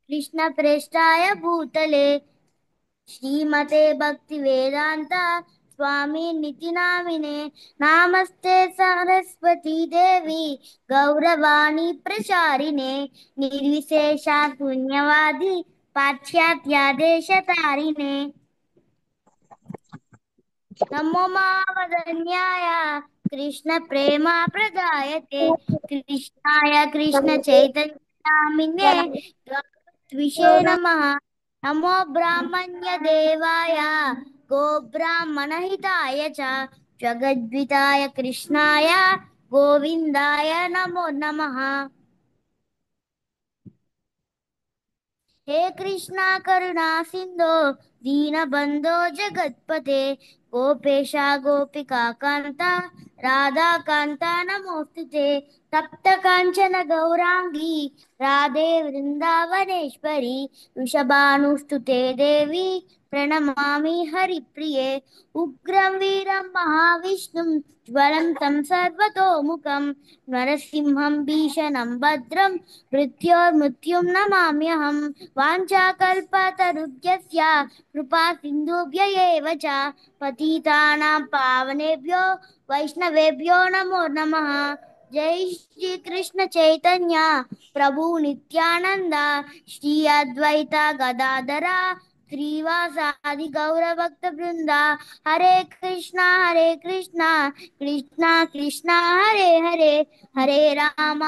कृष्ण प्रेष्ठाय भूतले श्रीमते भक्ति वेदांत स्वामी निति नामिने नामस्ते सरस्वती देवी गौरवाणी प्रचारिणे निर्विशेषा पुण्यवादी पाश्चात्यादेशतारिणे नमो मामदन्याय कृष्ण प्रेमा प्रदायते कृष्णाय कृष्ण चैतन्य नामिने द्विषे नमः नमो ब्राह्मण्य देवाय गो ब्राह्मण हिताय च जगद्विताय कृष्णाय गोविंदाय नमो नमः हे कृष्णा करुणा सिंधो दीनबंधो जगत्पते गोपेशा गोपिका कांता राधा कांता नमोस्तुते तप्त कांचन गौरांगी राधे वृंदावनेश्वरी वृषभानुस्तुते देवी प्रणमामि हरिप्रिये उग्रं वीरं महाविष्णुं ज्वलन्तं सर्वतोमुखं नरसिंहं भीषणं भद्रं मृत्योर्मृत्युं नमाम्यहम् वाञ्छाकल्पतरुभ्यस्य कृपा सिन्धुभ्य एव च पतितानां पावनेभ्यो वैष्णवेभ्यो नमो नमः जय श्री कृष्ण चैतन्य प्रभु नित्यानंद श्री अद्वैता गदाधरा श्रीवासादि गौरभक्त वृंदा हरे कृष्णा कृष्णा कृष्णा हरे हरे हरे राम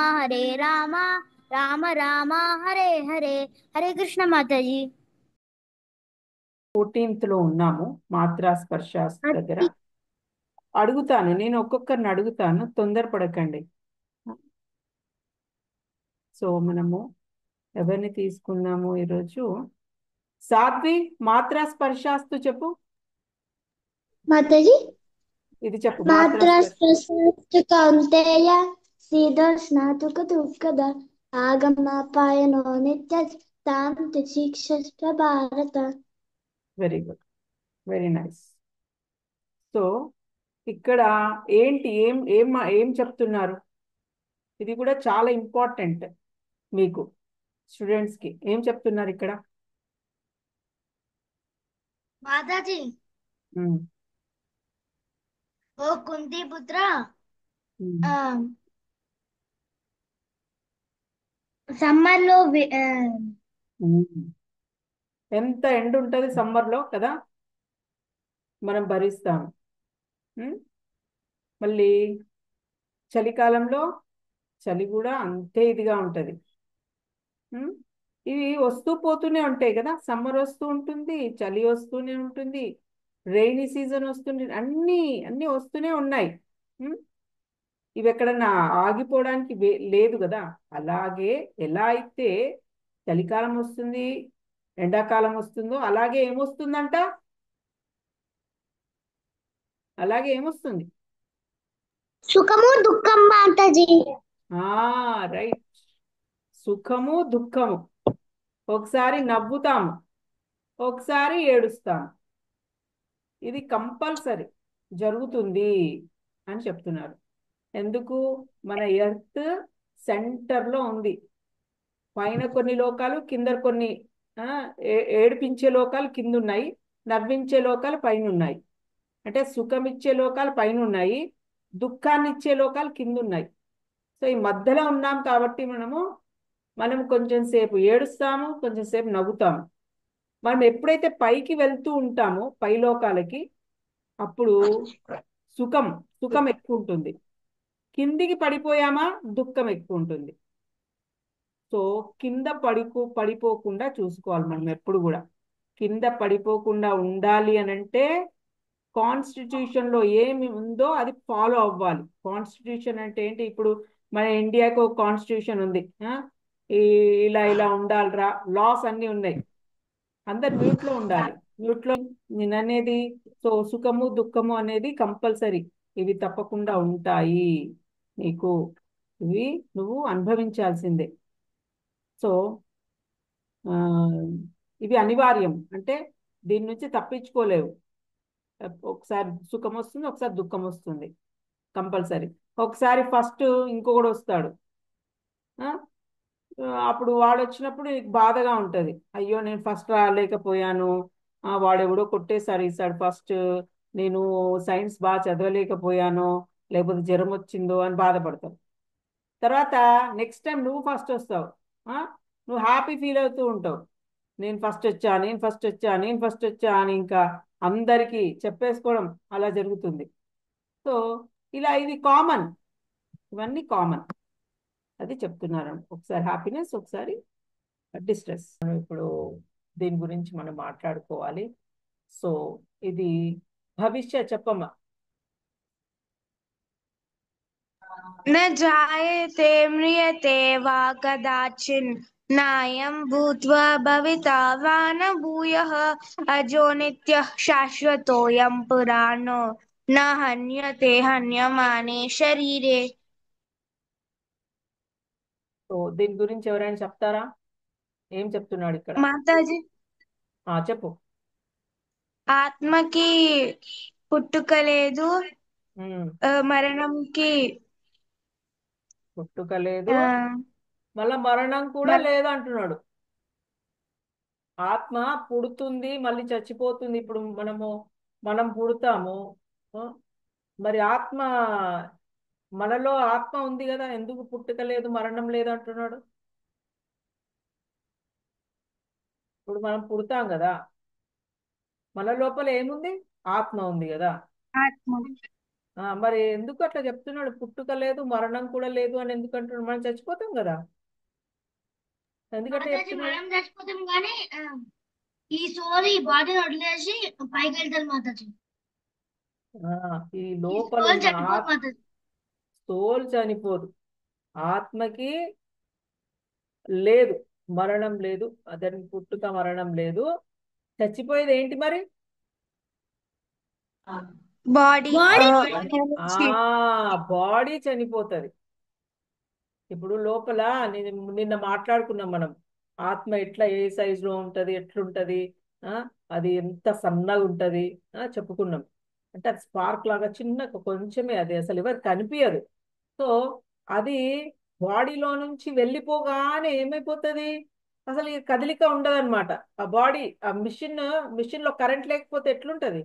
రామ రామ హరే హరే హరే కృష్ణ మాతాజీ 14th లో ఉన్నాము. మాత్రా స్పర్శ దగ్గర అడుగుతాను, నేను ఒక్కొక్కరిని అడుగుతాను, తొందరపడకండి. సో మనము ఎవరిని తీసుకున్నాము ఈరోజు? సాధ్వి, మాత్రా స్పర్శాస్తు చెప్పు. మాతాజీ ఇది చెప్పు. మాత్రా స్పర్శాస్తు కౌంతేయ శ్రీదర్శనాతుక దుఃఖద ఆగమపాయనో నిత్య తాం శిక్ష భారత. Very good, very nice. So ఇక్కడ ఏంటి, ఏం ఏం ఏం చెప్తున్నారు? ఇది కూడా చాలా ఇంపార్టెంట్ మీకు స్టూడెంట్స్కి. ఏం చెప్తున్నారు ఇక్కడ? మాతాజీ ఓ కుంతి పుత్ర సమ్మర్ లో ఎంత ఎండ ఉంటుంది సమ్మర్లో కదా, మనం భరిస్తాం. మళ్ళీ చలికాలంలో చలి కూడా అంతే ఇదిగా ఉంటుంది. ఇవి వస్తూ పోతూనే ఉంటాయి కదా, సమ్మర్ వస్తూ ఉంటుంది, చలి వస్తూనే ఉంటుంది, రెయినీ సీజన్ వస్తుంది, అన్నీ అన్నీ వస్తూనే ఉన్నాయి. ఇవి ఎక్కడన్నా ఆగిపోవడానికి లేదు కదా. అలాగే ఎలా అయితే చలికాలం వస్తుంది, ఎండాకాలం వస్తుందో అలాగే ఏమొస్తుందంట, అలాగే ఏమొస్తుంది? సుఖము దుఃఖం మాతాజీ. రైట్, సుఖము దుఃఖము. ఒకసారి నవ్వుతాము, ఒకసారి ఏడుస్తాము. ఇది కంపల్సరీ జరుగుతుంది అని చెప్తున్నారు. ఎందుకు? మన ఎర్త్ సెంటర్లో ఉంది. పైన కొన్ని లోకాలు, కింద కొన్ని ఏడిపించే లోకాలు కింద ఉన్నాయి, నవ్వించే లోకాలు పైన ఉన్నాయి. అంటే సుఖమిచ్చే లోకాలు పైన ఉన్నాయి, దుఃఖాన్ని ఇచ్చే లోకాలు కింద ఉన్నాయి. సో ఈ మధ్యలో ఉన్నాం కాబట్టి మనం కొంచెం సేపు ఏడుస్తాము, కొంచెం సేపు నవ్వుతాము. మనం ఎప్పుడైతే పైకి వెళ్తూ ఉంటామో పై లోకాలకి, అప్పుడు సుఖం ఎక్కువ ఉంటుంది. కిందికి పడిపోయామా దుఃఖం ఎక్కువ ఉంటుంది. సో కింద పడిపోకుండా చూసుకోవాలి మనం ఎప్పుడు కూడా. కింద పడిపోకుండా ఉండాలి అని అంటే కాన్స్టిట్యూషన్లో ఏమి ఉందో అది ఫాలో అవ్వాలి. కాన్స్టిట్యూషన్ అంటే ఏంటి? ఇప్పుడు మన ఇండియాకు ఒక కాన్స్టిట్యూషన్ ఉంది, ఇలా ఇలా ఉండాలిరా, లాస్ అన్నీ ఉన్నాయి. అందరు మ్యూట్లో ఉండాలి. మ్యూట్లో నేను అనేది, సో సుఖము దుఃఖము అనేది కంపల్సరీ, ఇవి తప్పకుండా ఉంటాయి నీకు, ఇవి నువ్వు అనుభవించాల్సిందే. సో ఇవి అనివార్యం, అంటే దీని నుంచి తప్పించుకోలేవు. ఒకసారి సుఖం వస్తుంది, ఒకసారి దుఃఖం వస్తుంది కంపల్సరీ. ఒకసారి ఫస్ట్ ఇంకొకడు వస్తాడు, అప్పుడు వాడు వచ్చినప్పుడు నీకు బాధగా ఉంటుంది. అయ్యో నేను ఫస్ట్ రాలేకపోయాను, వాడెవడో కొట్టేసాడు ఈసారి ఫస్ట్, నేను సైన్స్ బాగా చదవలేకపోయాను, లేకపోతే జ్వరం వచ్చిందో అని బాధపడతావు. తర్వాత నెక్స్ట్ టైం నువ్వు ఫస్ట్ వస్తావు. ఆ, నువ్వు హ్యాపీ ఫీల్ అవుతూ ఉంటావు. నేను ఫస్ట్ వచ్చా, నేను ఫస్ట్ వచ్చా, నేను ఫస్ట్ వచ్చా అని ఇంకా అందరికీ చెప్పేసుకోవడం అలా జరుగుతుంది. సో ఇలా ఇది కామన్, ఇవన్నీ కామన్. అది చెప్తున్నారు. ఒకసారి హ్యాపీనెస్, ఒకసారి డిస్ట్రెస్. ఇప్పుడు దీని గురించి మనం మాట్లాడుకోవాలి. సో ఇది భవిష్య చెప్పమ్మా. न जायते म्रियते वा कदाचिन् नायं भूत्वा भविता वा न भूयः अजो नित्यः शाश्वतोऽयं पुराणो न हन्यते हन्यमाने शरीरे. సో దీని గురించి ఎవరైనా చెప్తారా? ఏం చెప్తున్నాడు ఇక్కడ? మాతాజీ, చెప్పు. ఆత్మకి పుట్టుక లేదు, మరణంకి పుట్టుక లేదు, మళ్ళా మరణం కూడా లేదు అంటున్నాడు. ఆత్మ పుడుతుంది, మళ్ళీ చచ్చిపోతుంది. ఇప్పుడు మనం పుడతాము, మరి ఆత్మ, మనలో ఆత్మ ఉంది కదా, ఎందుకు పుట్టుక లేదు మరణం లేదు అంటున్నాడు? ఇప్పుడు మనం పుడతాం కదా, మన లోపల ఏముంది? ఆత్మ ఉంది కదా. ఆత్మ మరి ఎందుకు అట్లా చెప్తున్నాడు? పుట్టుక లేదు మరణం కూడా లేదు అని ఎందుకు అంటున్నాడు? మనం చచ్చిపోతాం కదా, ఎందుకంటే చెప్తున్నాడు? మనం చచ్చిపోతాం కానీ ఈ సోల్ ఈ బాడీని వదిలేసి పైకి వెళ్తారు మాతాజీ. ఈ లోపల సోల్ చనిపోదు, ఆత్మకి లేదు, మరణం లేదు, అతనికి పుట్టుక మరణం లేదు. చచ్చిపోయేది ఏంటి మరి? బాడీ బాడీ చనిపోతుంది. ఇప్పుడు లోపల నిన్న మాట్లాడుకున్నాం మనం, ఆత్మ ఎట్లా, ఏ సైజులో ఉంటది, ఎట్లుంటది, అది ఎంత సన్నగా ఉంటది చెప్పుకున్నాం. అంటే అది స్పార్క్ లాగా చిన్న కొంచెమే, అది అసలు ఎవరు కనిపించదు. సో అది బాడీలో నుంచి వెళ్ళిపోగానే ఏమైపోతుంది? అసలు ఈ కదలిక ఉండదన్నమాట. ఆ బాడీ, ఆ మిషన్ లో కరెంట్ లేకపోతే ఎట్లుంటది?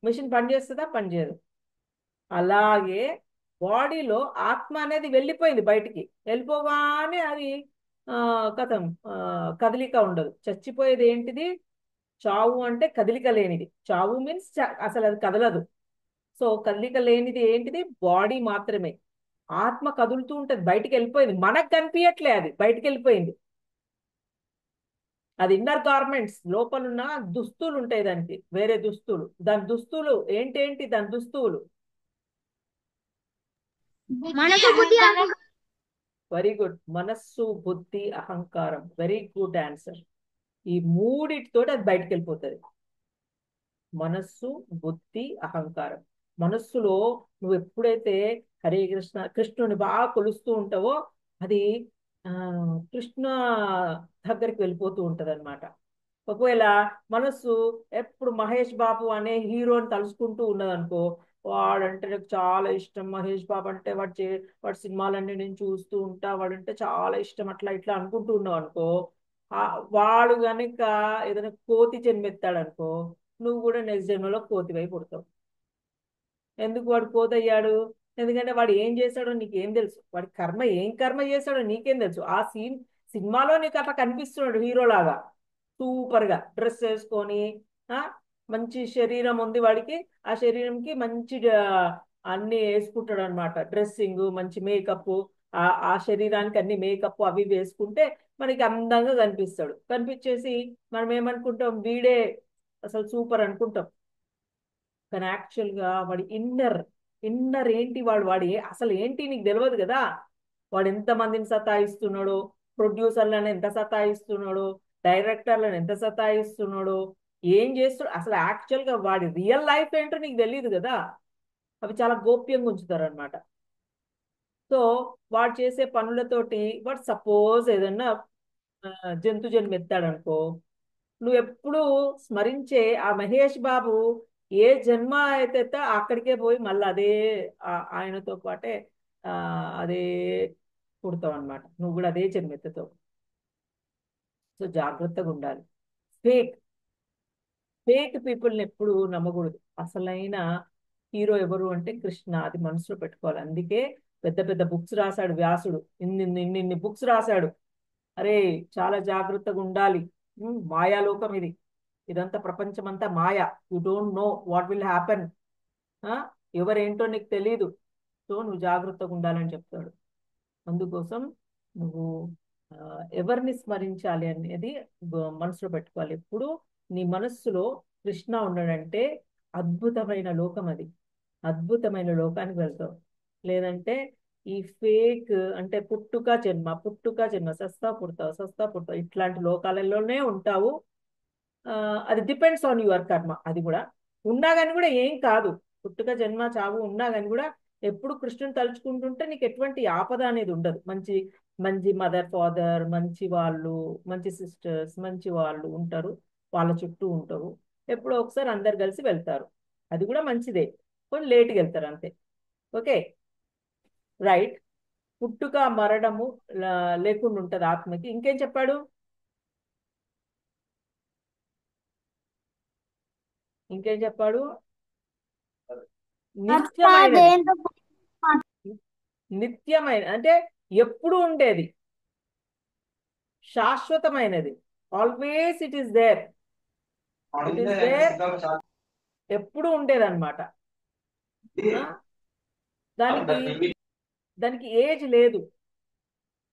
మిషన్ పనిచేస్తుందా? పనిచేయదు. అలాగే బాడీలో ఆత్మ అనేది వెళ్ళిపోయింది బయటికి, వెళ్ళిపోగానే అది కథం, కదలిక ఉండదు. చచ్చిపోయేది ఏంటిది? చావు అంటే కదలిక లేనిది. చావు మీన్స్ అసలు అది కదలదు. సో కదలిక లేనిది ఏంటిది? బాడీ మాత్రమే. ఆత్మ కదులుతూ ఉంటది, బయటికి వెళ్ళిపోయింది, మనకు కనిపించట్లే, అది బయటికి వెళ్ళిపోయింది. అది ఇన్నర్ గార్మెంట్స్, లోపలున్న దుస్తులు ఉంటాయి దానికి, వేరే దుస్తులు. దాని దుస్తులు ఏంటేంటి? దాని దుస్తులు వెరీ గుడ్. మనస్సు, బుద్ధి, అహంకారం. Very good answer. ఈ మూడిటితో అది బయటకు వెళ్ళిపోతుంది. మనస్సు, బుద్ధి, అహంకారం. మనస్సులో నువ్వు ఎప్పుడైతే హరే కృష్ణ, కృష్ణుని బాగా కొలుస్తూ ఉంటావో అది కృష్ణ దగ్గరికి వెళ్ళిపోతూ ఉంటది అనమాట. ఒకవేళ మనస్సు ఎప్పుడు మహేష్ బాబు అనే హీరోని తలుచుకుంటూ ఉన్నదనుకో, వాడంటే నాకు చాలా ఇష్టం, మహేష్ బాబు అంటే వాడి సినిమాలన్నీ నేను చూస్తూ ఉంటా, వాడంటే చాలా ఇష్టం, అట్లా ఇట్లా అనుకుంటూ ఉన్నావు అనుకో, వాడు కనుక ఏదైనా కోతి జన్మెత్తాడు అనుకో, నువ్వు కూడా నెక్స్ట్ జన్మలో కోతివై పుడతావు. ఎందుకు వాడు కోతి అయ్యాడు? ఎందుకంటే వాడు ఏం చేశాడో నీకేం తెలుసు? వాడి ఏం కర్మ చేశాడో నీకేం తెలుసు? ఆ సినిమాలో నీకు అట్లా కనిపిస్తున్నాడు హీరోలాగా, సూపర్ గా డ్రెస్ వేసుకొని, మంచి శరీరం ఉంది వాడికి, ఆ శరీరంకి మంచి అన్ని వేసుకుంటాడు అనమాట. డ్రెస్సింగ్, మంచి మేకప్, ఆ శరీరానికి అన్ని మేకప్ అవి వేసుకుంటే మనకి అందంగా కనిపిస్తాడు. కనిపించేసి మనం ఏమనుకుంటాం? వీడే అసలు సూపర్ అనుకుంటాం. కానీ యాక్చువల్గా వాడి ఇన్నర్ ఏంటి? వాడి అసలు ఏంటి నీకు తెలియదు కదా. వాడు ఎంతమందిని సతాయిస్తున్నాడో, ప్రొడ్యూసర్లను ఎంత సతాయిస్తున్నాడో, డైరెక్టర్లను ఎంత సతాయిస్తున్నాడో, ఏం చేస్తున్నాడు అసలు యాక్చువల్గా వాడి రియల్ లైఫ్ ఏంటో నీకు తెలియదు కదా. అవి చాలా గోప్యంగా ఉంచుతారు అనమాట. సో వాడు చేసే పనులతోటి, వాడు సపోజ్ ఏదన్నా జంతు జన్మ ఎత్తాడనుకో, నువ్వు ఎప్పుడు స్మరించే ఆ మహేష్ బాబు ఏ జన్మ అయితే అక్కడికే పోయి మళ్ళీ అదే ఆయనతో పాటే అదే పుడతావు అనమాట. నువ్వు కూడా అదే జన్మెత్తుతావు. సో జాగ్రత్తగా ఉండాలి. ఫేక్ ఫేక్ పీపుల్ని ఎప్పుడు నమ్మకూడదు. అసలైన హీరో ఎవరు అంటే కృష్ణ. అది మనసులో పెట్టుకోవాలి. అందుకే పెద్ద పెద్ద బుక్స్ రాశాడు వ్యాసుడు. ఇన్ని బుక్స్ రాశాడు. అరే చాలా జాగ్రత్తగా ఉండాలి. మాయాలోకం ఇది. ఇదంతా ప్రపంచం అంతా మాయా. You don't know what will happen. ఎవరేంటో నీకు తెలీదు. సో నువ్వు జాగ్రత్తగా ఉండాలని చెప్తాడు. అందుకోసం నువ్వు ఎవరిని స్మరించాలి అనేది మనసులో పెట్టుకోవాలి. ఎప్పుడు నీ మనస్సులో కృష్ణ ఉన్నాడంటే అద్భుతమైన లోకం అది. అద్భుతమైన లోకానికి వెళ్తావు. లేదంటే ఈ ఫేక్ అంటే పుట్టుక జన్మ సస్తా పుడతావు ఇట్లాంటి లోకాలలోనే ఉంటావు. అది డిపెండ్స్ ఆన్ యువర్ కర్మ. అది కూడా ఉన్నా కానీ కూడా ఏం కాదు. పుట్టుక జన్మ చావు ఉన్నా కానీ కూడా ఎప్పుడు కృష్ణుని తలుచుకుంటుంటే నీకు ఎటువంటి ఆపద అనేది ఉండదు. మంచి మంచి మదర్ ఫాదర్, మంచి వాళ్ళు, మంచి సిస్టర్స్, మంచి వాళ్ళు ఉంటారు. వాళ్ళ చుట్టూ ఉంటారు. ఎప్పుడో ఒకసారి అందరు కలిసి వెళ్తారు. అది కూడా మంచిదే. కొంచెం లేట్గా వెళ్తారు అంతే. Okay right. పుట్టుక మరణము లేకుండా ఉంటది ఆత్మకి. ఇంకేం చెప్పాడు? ఇంకేం చెప్పాడు? నిత్యమైన అంటే ఎప్పుడు ఉండేది, శాశ్వతమైనది. Always it is there. ఎప్పుడు ఉండేది అనమాట. దానికి ఏజ్ లేదు.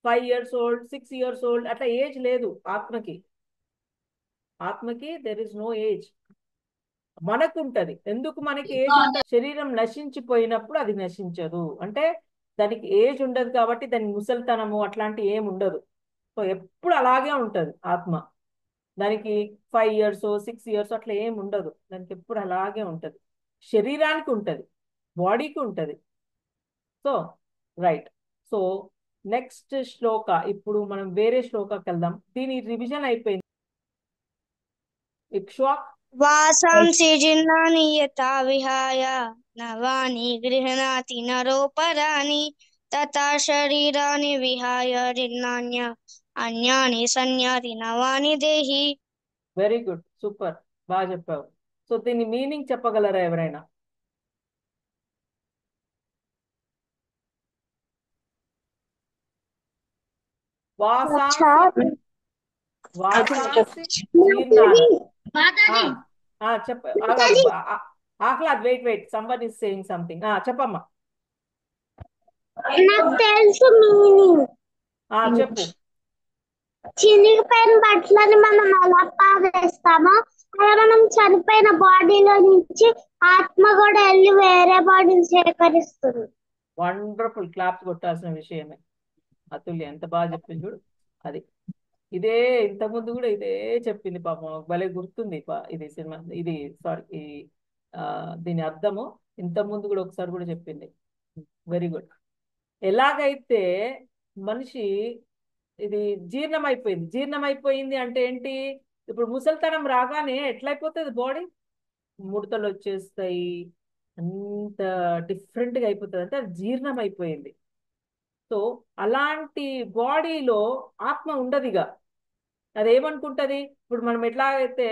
5 years old, 6 years old అట్లా ఏజ్ లేదు ఆత్మకి. There is no age. మనకుంటది. ఎందుకు మనకి ఏజ్ ఉంటుంది? శరీరం నశించిపోయినప్పుడు అది నశించదు. అంటే దానికి ఏజ్ ఉండదు కాబట్టి దానికి ముసలితనము అట్లాంటి ఏం ఉండదు. సో ఎప్పుడు అలాగే ఉంటది ఆత్మ. దానికి 5 years 6 years అట్లా ఏం ఉండదు. దానికి ఎప్పుడు అలాగే ఉంటది. శరీరానికి ఉంటది, బాడీకి ఉంటది. So right. సో నెక్స్ట్ శ్లోక. ఇప్పుడు మనం వేరే శ్లోకాకి వెళ్దాం. దీని రివిజన్ అయిపోయింది. ఇక్ష్వాక్ వాసాంసి జిన్నాని యథా విహాయ నవాని గృహణాతి నరోపరాణి తథా శరీరాని విహాయ జిన్నాన్య అన్యాని సంయాతి నవాని దేహి. వెరీ గుడ్, సూపర్, బాగా చెప్పావు. సో దీని మీనింగ్ చెప్పగలరా ఎవరైనా? వాసాంసి జీర్ణాని. చెప్ప Ahlad, wait, someone is saying something. చెప్పమ్మా. నాకు తెలుసు మీనింగ్. చెప్పు. చినిగిపోయిన బట్టలని మనం ఎలా పారేస్తామో అలా మనం చనిపోయిన బాడీలో నుంచి ఆత్మ కూడా వెళ్ళి వేరే బాడీని సేకరిస్తుంది. వండర్ఫుల్. క్లాప్స్ కొట్టాల్సిన విషయమే. అతుల్య ఎంత బాగా చెప్పింది చూడు. అది ఇదే ఇంతకుముందు కూడా ఇదే చెప్పింది పాపం. భలే గుర్తుంది ఇది సినిమా. ఇది సారీ దీని అర్థము ఇంతకుముందు కూడా ఒకసారి కూడా చెప్పింది. Very good. ఎలాగైతే మనిషి ఇది జీర్ణమైపోయింది అంటే ఏంటి? ఇప్పుడు ముసలితనం రాగానే ఎట్లయిపోతుంది బాడీ? ముడతలు వచ్చేస్తాయి, అంత డిఫరెంట్గా అయిపోతుంది. అంటే అది జీర్ణమైపోయింది. సో అలాంటి బాడీలో ఆత్మ ఉండదుగా. అదేమనుకుంటది? ఇప్పుడు మనం ఎట్లా అయితే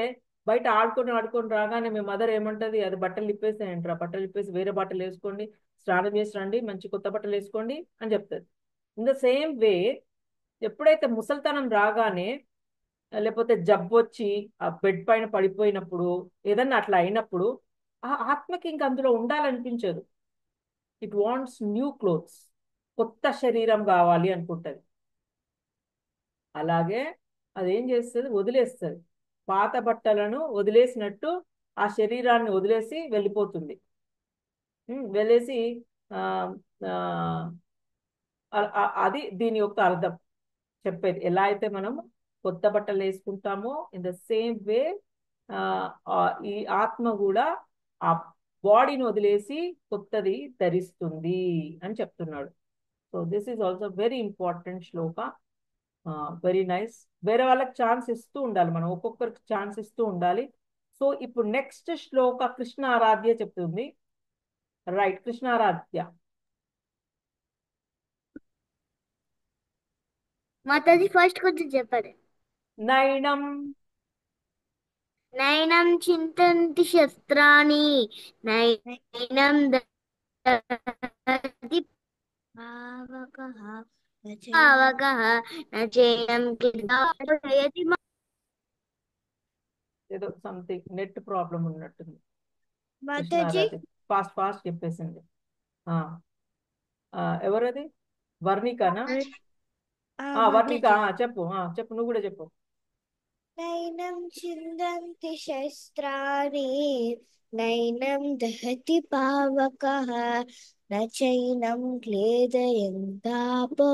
బయట ఆడుకొని రాగానే మీ మదర్ ఏమంటది? అది బట్టలు ఇప్పేసేయంటారా, బట్టలు ఇప్పేసి వేరే బట్టలు వేసుకోండి, స్నానం చేసి రండి, మంచి కొత్త బట్టలు వేసుకోండి అని చెప్తుంది. ఇన్ ద సేమ్ వే ఎప్పుడైతే ముసలితనం రాగానే లేకపోతే జబ్బు వచ్చి ఆ బెడ్ పైన పడిపోయినప్పుడు ఏదన్నా అట్లా అయినప్పుడు ఆ ఆత్మకి ఇంక అందులో ఉండాలనిపించదు. ఇట్ వాంట్స్ న్యూ క్లోత్స్, కొత్త శరీరం కావాలి అనుకుంటది. అలాగే అదేం చేస్తుంది? వదిలేస్తుంది. పాత బట్టలను వదిలేసినట్టు ఆ శరీరాన్ని వదిలేసి వెళ్ళిపోతుంది. వెళ్ళేసి అది దీని యొక్క అర్థం చెప్పేది. ఎలా అయితే మనం కొత్త బట్టలు వేసుకుంటామో ఇన్ ద సేమ్ వే ఈ ఆత్మ కూడా ఆ బాడీని వదిలేసి కొత్తది ధరిస్తుంది అని చెప్తున్నాడు. So this is also very important Shloka. Very nice. వేరే వాళ్ళకి ఛాన్స్ ఇస్తూ ఉండాలి, మనం ఒక్కొక్కరికి ఛాన్స్ ఇస్తూ ఉండాలి. సో ఇప్పుడు నెక్స్ట్ శ్లోక కృష్ణ ఆరాధ్య చెప్తుంది. రైట్, కృష్ణ ఆరాధ్య. మాతాజీ ఫస్ట్ కొంచెం చెప్పండి. నైనం నైనం చింతంతి శస్త్రాణి నైనం దహతి పావకః పావకః నచేనం క్లేదయతి ఏదో సంథింగ్ నెట్ ప్రాబ్లం ఉన్నట్టుంది. మాతాజీ కృష్ణారాధి ఫాస్ట్ ఫాస్ట్ చెప్పేసింది. ఎవరది? వర్ణికనా? వర్ణిక చెప్పు. చెప్పు, నువ్వు కూడా చెప్పు. నైనం చిందంతి శస్త్రాణి నైనం దహతి పావకః నచైనం క్లేదయంతాపో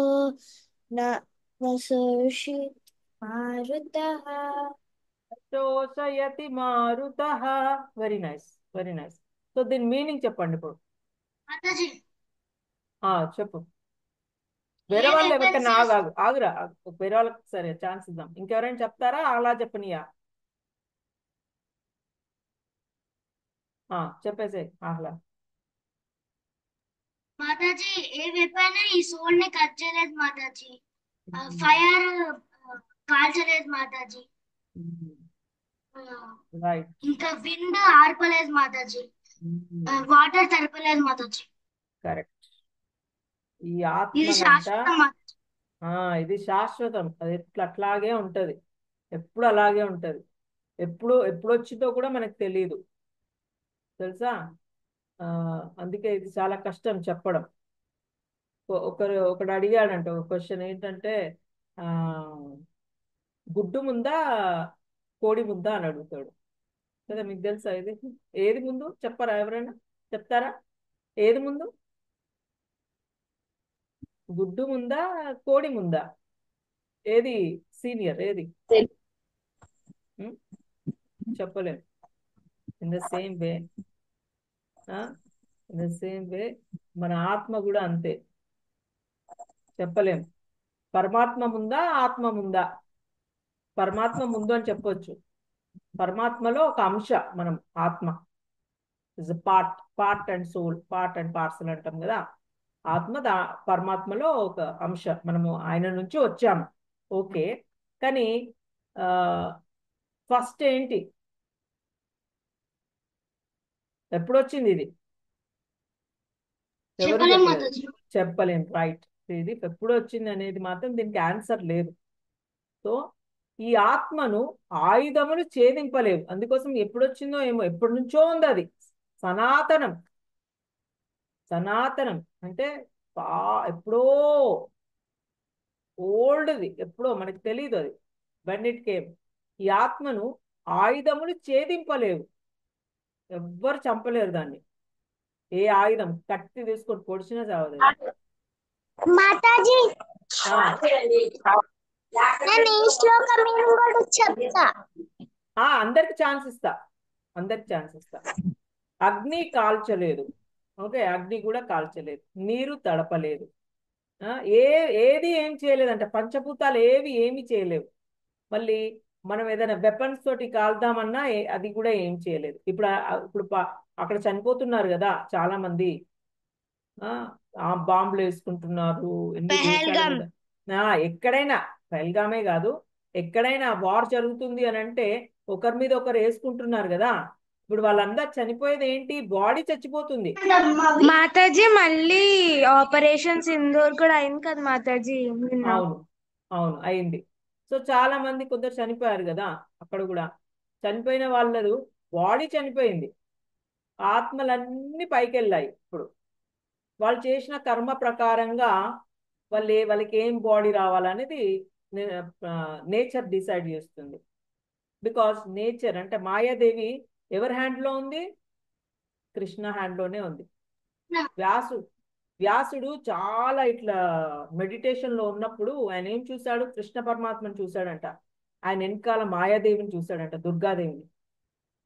నశోషిత్ మారుతః. శోషయతి మారుతః. Very nice, very nice. So దీని మీనింగ్ చెప్పండి ఇప్పుడు. మాతాజీ చెప్పు. వేరే ఏ వాళ్ళు వెపన్స్ ఎవరికైనా ఆగురా. వేరే వాళ్ళకి సరే ఛాన్స్ ఇద్దాం. ఇంకెవరైనా చెప్తారా? అలా చెప్పనియా? చెప్పేసే ఆహ్లా. మాతాజీ ఏ వెపన్ ఈ సోల్ ని కట్ చేయలేదు మాతాజీ. ఫైర్ కాల్చలేదు మాతాజీ. రైట్. ఇంకా విండ్ ఆర్పలేదు మాతాజీ. వాటర్ తడపలేదు మాతాజీ. కరెక్ట్. ఈ ఇది ఆత్మనంట శాశ్వతం మాతాజీ. ఇది శాశ్వతం. అది అట్లాగే ఉంటది, ఎప్పుడు అలాగే ఉంటది. ఎప్పుడు వచ్చిందో కూడా మనకు తెలియదు, తెలుసా? అందుకే ఇది చాలా కష్టం చెప్పడం. ఒకడు అడిగాడంట ఒక క్వశ్చన్ ఏంటంటే, ఆ గుడ్డు ముందా కోడి ముందా అని అడుగుతాడు కదా. మీకు తెలుసా ఇది? ఏది ముందు చెప్పరా? ఎవరైనా చెప్తారా? ఏది ముందు? గుడ్డు ముందా కోడి ముందా? ఏది సీనియర్? ఏది చెప్పలేం. ఇన్ ద సేమ్ వే మన ఆత్మ కూడా అంతే, చెప్పలేం. పరమాత్మ ముందా ఆత్మ ముందా? పరమాత్మ ముందు అని చెప్పొచ్చు. పరమాత్మలో ఒక అంశ మనం ఆత్మ. Is part and soul, part and parcel అంటాం కదా. ఆత్మ పరమాత్మలో ఒక అంశ. మనము ఆయన నుంచి వచ్చాము, ఓకే. కానీ ఫస్ట్ ఏంటి? ఎప్పుడు వచ్చింది ఇది? ఎవరు చెప్పలేం చెప్పలేదు? మాతాజీ. చెప్పలేం. రైట్. ఇది ఎప్పుడు వచ్చింది అనేది మాత్రం దీనికి ఆన్సర్ లేదు. సో ఈ ఆత్మను ఆయుధములు ఛేదింపలేవు. అందుకోసం ఎప్పుడు వచ్చిందో ఏమో, ఎప్పటి నుంచో ఉంది అది. సనాతనం. సనాతనం అంటే ఎప్పుడో ఓల్డ్ది, ఎప్పుడో మనకి తెలియదు అది. when it came. ఈ ఆత్మను ఆయుధములు ఛేదింపలేవు, ఎవ్వరు చంపలేరు దాన్ని. ఏ ఆయుధం కత్తి తీసుకొని పొడిచినా చావదు. మాతాజీ నేను ఈ శ్లోకం మీనింగ్ కూడా చెప్తా. అందరికి ఛాన్స్ ఇస్తా, అందరికి ఛాన్స్ ఇస్తా. అగ్ని కాల్చలేదు, ఓకే. అగ్ని కూడా కాల్చలేదు, నీరు తడపలేదు, ఏది ఏం చేయలేదంట. పంచభూతాలు ఏమి చేయలేవు. మళ్ళీ మనం ఏదైనా వెపన్స్ తోటి కాల్దామన్నా అది కూడా ఏం చేయలేదు. ఇప్పుడు అక్కడ చనిపోతున్నారు కదా చాలా మంది, బాంబులు వేసుకుంటున్నారు ఎన్ని దేశాల పెహల్గాం. మీద. ఎక్కడైనా, పహల్గామే కాదు, ఎక్కడైనా వార్ జరుగుతుంది అని అంటే ఒకరి మీద ఒకరు వేసుకుంటున్నారు కదా. ఇప్పుడు వాళ్ళందరూ చనిపోయేది ఏంటి? బాడీ చచ్చిపోతుంది. మాతాజీ మళ్ళీ ఆపరేషన్ సింధూర్ కూడా అయింది కదా మాతాజీ నిన్న. అవును, అవును అయింది. సో చాలా మంది కొందరు చనిపోయారు కదా. అక్కడ కూడా చనిపోయిన వాళ్ళదు బాడీ చనిపోయింది, ఆత్మలన్నీ పైకి వెళ్ళాయి. ఇప్పుడు వాళ్ళు చేసిన కర్మ ప్రకారంగా వాళ్ళకి ఏం బాడీ రావాలనేది నేచర్ డిసైడ్ చేస్తుంది. బికాస్ నేచర్ అంటే మాయాదేవి ఎవరి హ్యాండ్లో ఉంది? కృష్ణ హ్యాండ్లోనే ఉంది. వ్యాసుడు చాలా ఇట్లా మెడిటేషన్ లో ఉన్నప్పుడు ఆయన ఏం చూశాడు? కృష్ణ పరమాత్మను చూశాడంట. ఆయన వెనకాల మాయాదేవిని చూశాడంట, దుర్గాదేవిని.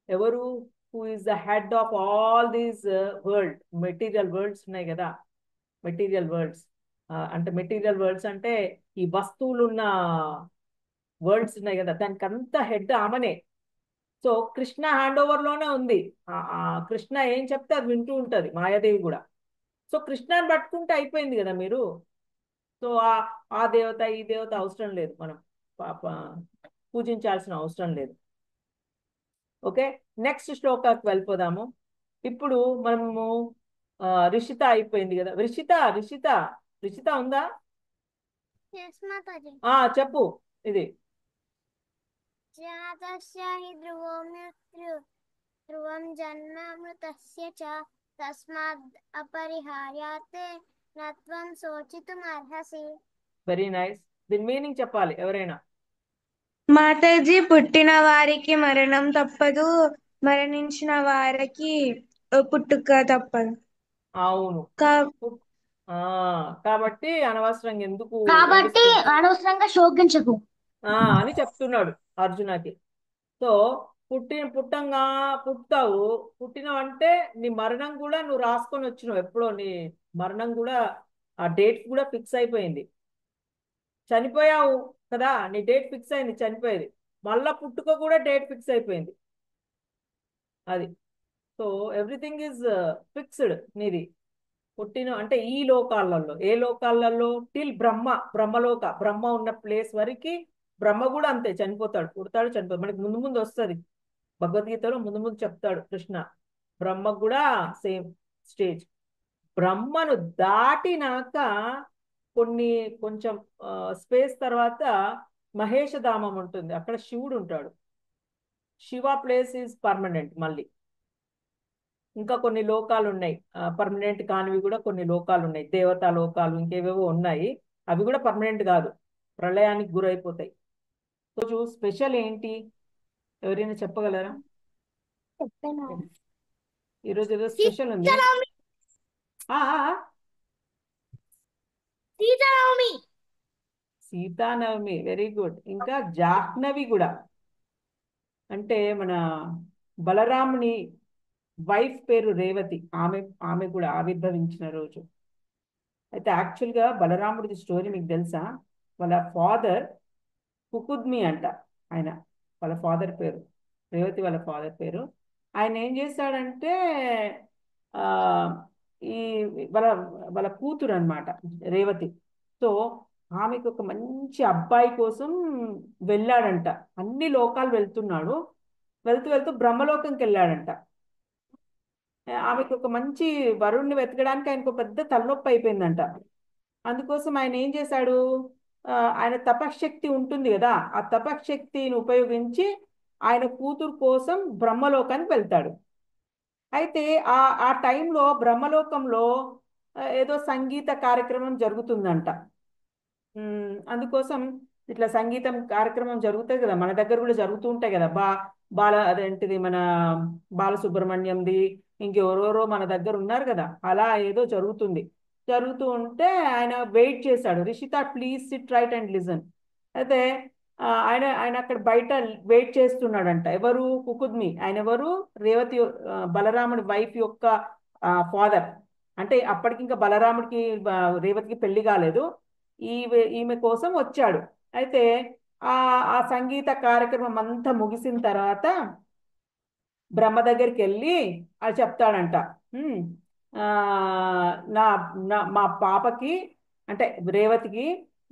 ఎవరు? Who is the head of all these world, material world's ఉన్నాయి కదా. మెటీరియల్ వరల్డ్స్ అంటే మెటీరియల్ వరల్డ్స్ అంటే ఈ వస్తువులు ఉన్న వరల్డ్స్ ఉన్నాయి కదా, దానికి అంతా హెడ్ ఆమెనే. సో కృష్ణ హ్యాండ్ ఓవర్ లోనే ఉంది. కృష్ణ ఏం చెప్తే అది వింటూ ఉంటది మాయాదేవి కూడా. సో కృష్ణాన్ని పట్టుకుంటే అయిపోయింది కదా మీరు. సో ఆ దేవత ఈ దేవత అవసరం లేదు, మనం పూజించాల్సిన అవసరం లేదు. ఓకే, నెక్స్ట్ శ్లోకాకి వెళ్ళిపోదాము. ఇప్పుడు మనము రిషిత అయిపోయింది కదా. రిషిత రిషిత రిషిత ఉందా? ఎస్ మాతాజీ. చెప్పు ఇది. జాతస్య హి ధ్రువో మృత్యు ధ్రువం జన్మామృతస్య చ తస్మాద్ అపరిహార్యాతే నత్వం శోచితుం అర్హసి. Very nice. దీని మీనింగ్ చెప్పాలి ఎవరైనా. మాతాజీ, పుట్టిన వారికి మరణం తప్పదు, మరణించిన వారికి పుట్టుక తప్పదు. అవును. కాబట్టి అనవసరంగా ఎందుకు కాబట్టి అనవసరంగా శోకించకు అని చెప్తున్నాడు అర్జునకి. సో పుట్టావు, పుట్టినవంటే నీ మరణం కూడా నువ్వు రాసుకొని వచ్చినావు ఎప్పుడో. నీ మరణం కూడా ఆ డేట్ కూడా ఫిక్స్ అయిపోయింది. చనిపోయావు కదా, నీ డేట్ ఫిక్స్ అయింది చనిపోయేది. మళ్ళా పుట్టుక కూడా డేట్ ఫిక్స్ అయిపోయింది. అది. సో ఎవ్రీథింగ్ ఈజ్ ఫిక్స్డ్ నీది. పుట్టిన అంటే ఈ లోకాలలో, ఏ లోకాలలో? టిల్ బ్రహ్మ ఉన్న ప్లేస్ వరకు బ్రహ్మ కూడా అంతే, చనిపోతాడు, పుడతాడు, చనిపోతాడు. మనకి ముందు ముందు వస్తుంది భగవద్గీతలో, ముందు ముందు చెప్తాడు కృష్ణ. బ్రహ్మ కూడా సేమ్ స్టేజ్. బ్రహ్మను దాటినాక కొంచెం స్పేస్ తర్వాత మహేషధామం ఉంటుంది, అక్కడ శివుడు ఉంటాడు. Shiva place is permanent. మళ్ళీ ఇంకా కొన్ని లోకాలు ఉన్నాయి, పర్మనెంట్ కానివి కూడా కొన్ని లోకాలు ఉన్నాయి, దేవతా లోకాలు ఇంకేవేవో ఉన్నాయి. అవి కూడా పర్మనెంట్ కాదు, ప్రళయానికి గురైపోతాయి. రోజు స్పెషల్ ఏంటి ఎవరైనా చెప్పగలరా? ఈరోజు ఏదో స్పెషల్ ఉంది. Sita Navami, very good. ఇంకా జాహ్నవి కూడా, అంటే మన బలరాముని వైఫ్ పేరు రేవతి, ఆమె కూడా ఆవిర్భవించిన రోజు. అయితే యాక్చువల్గా బలరాముడిది స్టోరీ మీకు తెలుసా? వాళ్ళ ఫాదర్ కుకుద్మి అంట, ఆయన వాళ్ళ ఫాదర్ పేరు, రేవతి వాళ్ళ ఫాదర్ పేరు. ఆయన ఏం చేశాడంటే ఈ వాళ్ళ వాళ్ళ కూతురు అనమాట రేవతి. సో ఆమెకు ఒక మంచి అబ్బాయి కోసం వెళ్ళాడంట. అన్ని లోకాలు వెళ్తున్నాడు, వెళ్తూ వెళ్తూ బ్రహ్మలోకంకి వెళ్ళాడంట. ఆమెకు ఒక మంచి వరుణ్ణి వెతకడానికి ఆయనకు పెద్ద తలనొప్పి అయిపోయిందంట. అందుకోసం ఆయన ఏం చేశాడు, ఆయన తపశక్తి ఉంటుంది కదా, ఆ తపశక్తిని ఉపయోగించి ఆయన కూతురు కోసం బ్రహ్మలోకానికి వెళ్తాడు. అయితే ఆ టైంలో బ్రహ్మలోకంలో ఏదో సంగీత కార్యక్రమం జరుగుతుందంట. అందుకోసం ఇట్లా సంగీతం కార్యక్రమం జరుగుతాయి కదా, మన దగ్గర కూడా జరుగుతూ ఉంటాయి కదా. అదేంటిది మన బాలసుబ్రహ్మణ్యంది, ఇంకెవరెవరో మన దగ్గర ఉన్నారు కదా, అలా ఏదో జరుగుతూ ఉంటే ఆయన వెయిట్ చేశాడు. Rishitha please sit right and listen. అయితే ఆయన అక్కడ బయట వెయిట్ చేస్తున్నాడంట. ఎవరు? కుకుద్మి. ఆయన ఎవరు? రేవతి, బలరాముడి వైఫ్ యొక్క ఫాదర్. అంటే అప్పటికి ఇంకా బలరాముడికి రేవతికి పెళ్లి కాలేదు, ఈమె కోసం వచ్చాడు. అయితే ఆ సంగీత కార్యక్రమం అంతా ముగిసిన తర్వాత బ్రహ్మ దగ్గరికి వెళ్ళి అది చెప్తాడంట. మా పాపకి అంటే రేవతికి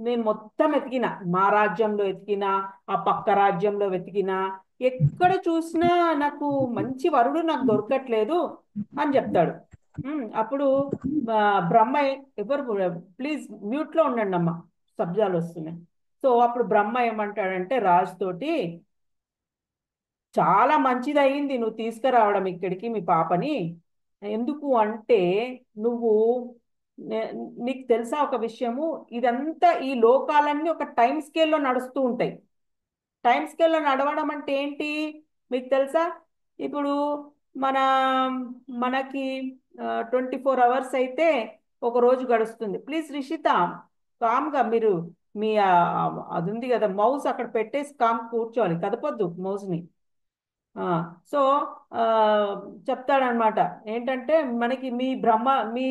నేను మొత్తం వెతికిన, మా రాజ్యంలో వెతికినా, ఆ పక్క రాజ్యంలో వెతికినా, ఎక్కడ చూసినా నాకు మంచి వరుడు నాకు దొరకట్లేదు అని చెప్తాడు. అప్పుడు బ్రహ్మ, ఎవరు ప్లీజ్ మ్యూట్లో ఉండండి అమ్మ, శబ్దాలు వస్తున్నాయి. సో అప్పుడు బ్రహ్మ ఏమంటాడంటే రాజుతోటి, చాలా మంచిది అయింది నువ్వు తీసుకురావడం ఇక్కడికి మీ పాపని. ఎందుకు అంటే నువ్వు నీకు తెలుసా ఒక విషయము, ఇదంతా ఈ లోకాలన్నీ ఒక టైం స్కేల్లో నడుస్తూ ఉంటాయి. టైం స్కేల్లో నడవడం అంటే ఏంటి మీకు తెలుసా? ఇప్పుడు మనకి 24 hours అయితే ఒక రోజు గడుస్తుంది. ప్లీజ్ రిషిత కామ్గా మీరు మీ అది ఉంది కదా మౌస్, అక్కడ పెట్టేసి కామ్ కూర్చోవాలి, కదపొద్దు మౌస్ని. సో చెప్తాడనమాట ఏంటంటే మనకి మీ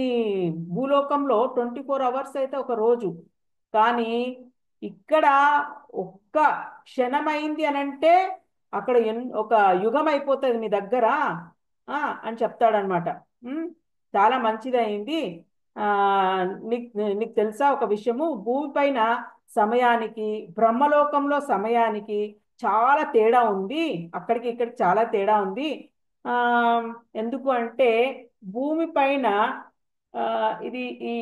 భూలోకంలో 24 hours అయితే ఒక రోజు, కానీ ఇక్కడ ఒక్క క్షణమైంది అని అంటే అక్కడ ఒక యుగం అయిపోతుంది మీ దగ్గర అని చెప్తాడనమాట. చాలా మంచిది అయింది, ఆ నీకు నీకు తెలుసా ఒక విషయము, భూమి పైన సమయానికి బ్రహ్మలోకంలో సమయానికి చాలా తేడా ఉంది. అక్కడికి ఇక్కడికి చాలా తేడా ఉంది. ఆ ఎందుకు అంటే భూమి పైన ఆ, ఇది ఈ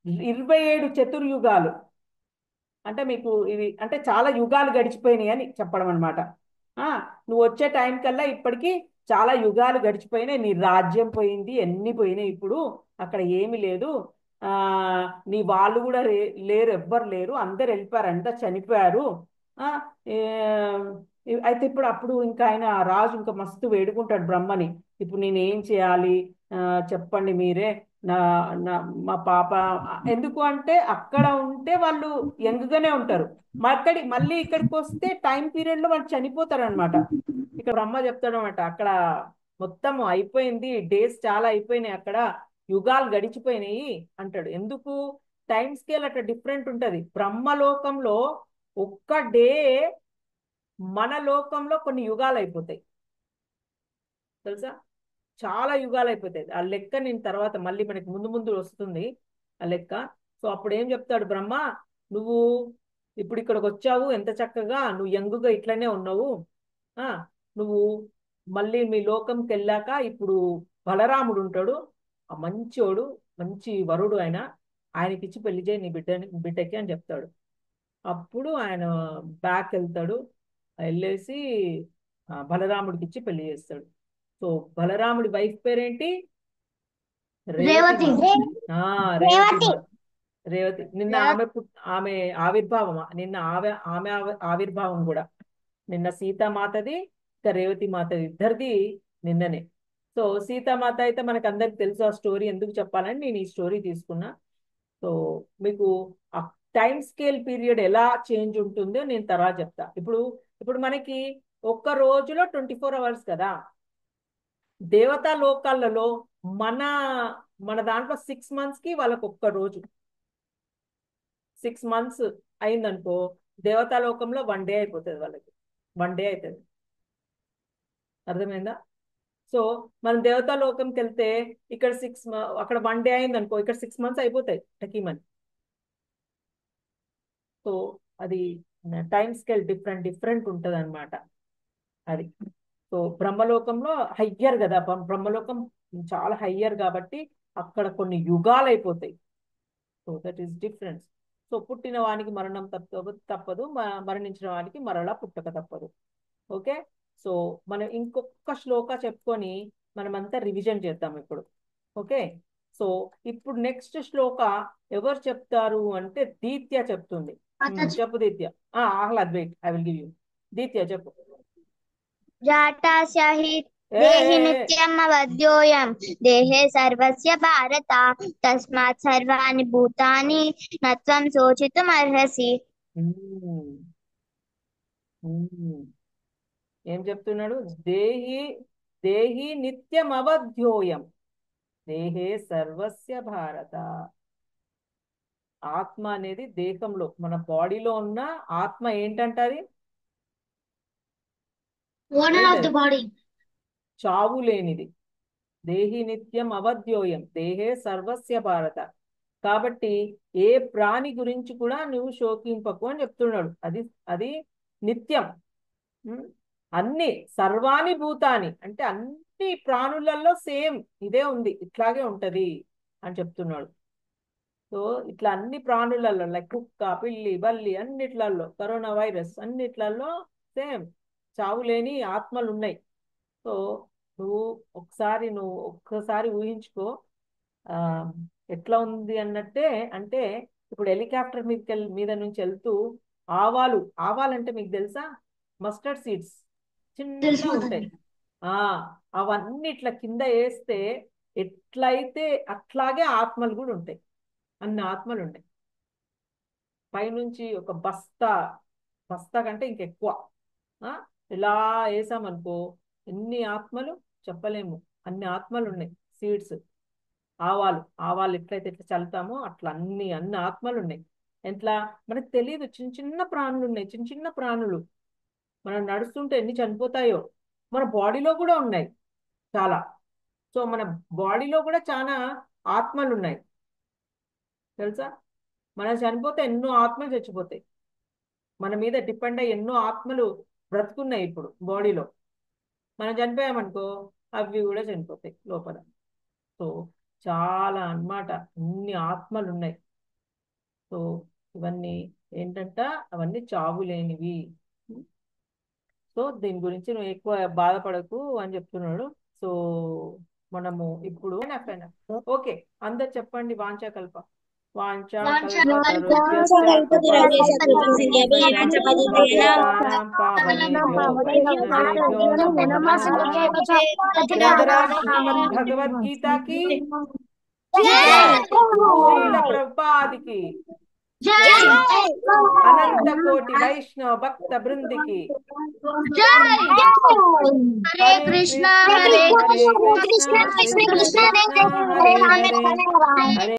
27 చతుర్యుగాలు అంటే మీకు ఇవి అంటే చాలా యుగాలు గడిచిపోయినాయి అని చెప్పడం అనమాట. నువ్వు వచ్చే టైం కల్లా ఇప్పటికి చాలా యుగాలు గడిచిపోయినాయి, నీ రాజ్యం పోయింది, ఎన్ని పోయినాయి, ఇప్పుడు అక్కడ ఏమీ లేదు. ఆ నీ వాళ్ళు కూడా లేరు, ఎవ్వరు లేరు, అందరు వెళ్ళిపోయారు, అంతా చనిపోయారు. ఆ అయితే ఇప్పుడు అప్పుడు ఇంకా ఆయన రాజు ఇంకా మస్తు వేడుకుంటాడు బ్రహ్మని, ఇప్పుడు నేను ఏం చేయాలి, ఆ, చెప్పండి మీరే. నా నా మా పాప ఎందుకు అంటే అక్కడ ఉంటే వాళ్ళు యంగ్గానే ఉంటారు, మళ్ళీ ఇక్కడికి వస్తే టైం పీరియడ్ లో వాళ్ళు చనిపోతారు అనమాట. ఇక్కడ బ్రహ్మ చెప్తాడు అనమాట, అక్కడ మొత్తం అయిపోయింది, డేస్ చాలా అయిపోయినాయి, అక్కడ యుగాలు గడిచిపోయినాయి అంటాడు. ఎందుకు? టైం స్కేల్ అట్లా డిఫరెంట్ ఉంటది. బ్రహ్మలోకంలో ఒక్క డే మన లోకంలో కొన్ని యుగాలు అయిపోతాయి, తెలుసా? చాలా యుగాలు అయిపోతాయి. ఆ లెక్క నేను తర్వాత మళ్ళీ మనకి ముందు ముందు వస్తుంది ఆ లెక్క. సో అప్పుడు ఏం చెప్తాడు బ్రహ్మ, నువ్వు ఇప్పుడు ఇక్కడికి వచ్చావు, ఎంత చక్కగా నువ్వు యంగుగా ఇట్లనే ఉన్నావు. ఆ నువ్వు మళ్ళీ మీ లోకంకి వెళ్ళాక ఇప్పుడు బలరాముడు ఉంటాడు, ఆ మంచోడు, మంచి వరుడు, ఆయనకిచ్చి పెళ్లి చేయి నీ బిడ్డకి అని చెప్తాడు. అప్పుడు ఆయన బ్యాక్ వెళ్తాడు, వెళ్ళేసి బలరాముడికి ఇచ్చి పెళ్లి చేస్తాడు. సో బలరాముడి వైఫ్ పేరేంటి? రేవతి రేవతి. మాత. రేవతి మాత. రేవతి నిన్న ఆమె ఆవిర్భావం, నిన్న ఆమె ఆవిర్భావం కూడా నిన్న సీతామాతది, ఇంకా రేవతి మాతది, ఇద్దరిది నిన్ననే. సో సీతామాత అయితే మనకు అందరికి తెలుసు, ఆ స్టోరీ ఎందుకు చెప్పాలని నేను ఈ స్టోరీ తీసుకున్నా. సో మీకు ఆ టైం స్కేల్ పీరియడ్ ఎలా చేంజ్ ఉంటుందో నేను తర్వాత చెప్తా. ఇప్పుడు ఇప్పుడు మనకి ఒక్క రోజులో 24 అవర్స్ కదా. దేవతా లోకాలలో మన మన దాంట్లో 6 months కి వాళ్ళకి ఒక్క రోజు. 6 months అయిందనుకో, దేవతా లోకంలో 1 day అయిపోతుంది వాళ్ళకి, 1 day అవుతుంది. అర్థమైందా? సో మనం దేవతా లోకంకి వెళ్తే ఇక్కడ అక్కడ 1 day అయింది అనుకో, ఇక్కడ 6 months అయిపోతాయి టకీమని. సో అది టైం స్కేల్ డిఫరెంట్ ఉంటుంది అనమాట అది. సో బ్రహ్మలోకంలో హయ్యర్ కదా, బ్రహ్మలోకం చాలా హయ్యర్ కాబట్టి అక్కడ కొన్ని యుగాలు అయిపోతాయి. So that is difference. So పుట్టిన వానికి మరణం తప్పదు, మరణించిన వానికి మరలా పుట్టక తప్పదు. ఓకే. సో మనం ఇంకొక శ్లోక చెప్పుకొని మనమంతా రివిజన్ చేద్దాం ఇప్పుడు. ఓకే. సో ఇప్పుడు నెక్స్ట్ శ్లోక ఎవరు చెప్తారు అంటే దీత్య చెప్తుంది. చెప్పు Dithya. Ahlad wait, I will give you. Dithya చెప్పు. जाटास्य हि देहि नित्यमवध्योऽयं देहे सर्वस्य भारत तस्मात् सर्वाणि भूतानि न त्वं शोचितुमर्हसि। ఏం చెప్తున్నాడు? దేహి దేహి నిత్యం అవధ్యోయం దేహే సర్వస్య భారత. ఆత్మ అనేది దేహంలో మన బాడీలో ఉన్న ఆత్మ ఏంటంటది? ఓనర్ ఆఫ్ ద బాడీ, చావు లేనిది. దేహి నిత్యం అవధ్యోయం దేహే సర్వస్య భారత. కాబట్టి ఏ ప్రాణి గురించి కూడా నువ్వు శోకింపకు అని చెప్తున్నాడు. అది అది నిత్యం. అన్ని సర్వాణి భూతాని అంటే అన్ని ప్రాణులలో సేమ్ ఇదే ఉంది, ఇట్లాగే ఉంటది అని చెప్తున్నాడు. సో ఇట్లా అన్ని ప్రాణులలో లైక్ కుక్క, పిల్లి, బల్లి, అన్నిట్లలో, కరోనా వైరస్ అన్నిట్లలో సేమ్ చావు లేని ఆత్మలు ఉన్నాయి. సో నువ్వు ఒక్కసారి ఊహించుకో ఎట్లా ఉంది అన్నట్టే. అంటే ఇప్పుడు హెలికాప్టర్ మీద నుంచి వెళ్తూ ఆవాలంటే మీకు తెలుసా? మస్టర్డ్ సీడ్స్ చిన్నగా ఉంటాయి. అవన్నీ ఇట్లా కింద వేస్తే ఎట్లయితే అట్లాగే ఆత్మలు కూడా ఉంటాయి, అన్ని ఆత్మలు ఉంటాయి. పైనుంచి ఒక బస్తా కంటే ఇంకెక్కువ ఇలా వేసామనుకో ఎన్ని ఆత్మలు చెప్పలేము, అన్ని ఆత్మలు ఉన్నాయి. సీడ్స్, ఆవాలు ఎట్లయితే ఎట్లా చల్లుతామో అట్లా అన్ని ఆత్మలు ఉన్నాయి. ఎట్లా మనకు తెలియదు, చిన్న ప్రాణులు ఉన్నాయి, చిన్న ప్రాణులు. మనం నడుస్తుంటే ఎన్ని చనిపోతాయో. మన బాడీలో కూడా ఉన్నాయి చాలా. సో మన బాడీలో కూడా చాలా ఆత్మలు ఉన్నాయి తెలుసా? మనం చనిపోతే ఎన్నో ఆత్మలు చచ్చిపోతాయి. మన మీద డిపెండ్ అయ్యి ఎన్నో ఆత్మలు బ్రతుకున్నాయి ఇప్పుడు బాడీలో. మనం చనిపోయామనుకో అవి కూడా చనిపోతాయి లోపల. సో చాలా అన్నమాట, అన్ని ఆత్మలు ఉన్నాయి. సో ఇవన్నీ ఏంటంట, అవన్నీ చావు లేనివి. సో దీని గురించి నువ్వు ఎక్కువ బాధపడకు అని చెప్తున్నాడు. సో మనము ఇప్పుడు ఓకే, అందరు చెప్పండి వాంఛాకల్ప. భగవద్గీత కి శ్రీల ప్రభుపాద్ కి అనంత కోటి వైష్ణవ భక్త బృందికి హరే కృష్ణ హరే కృష్ణ కృష్ణ కృష్ణ హరే హరే హరే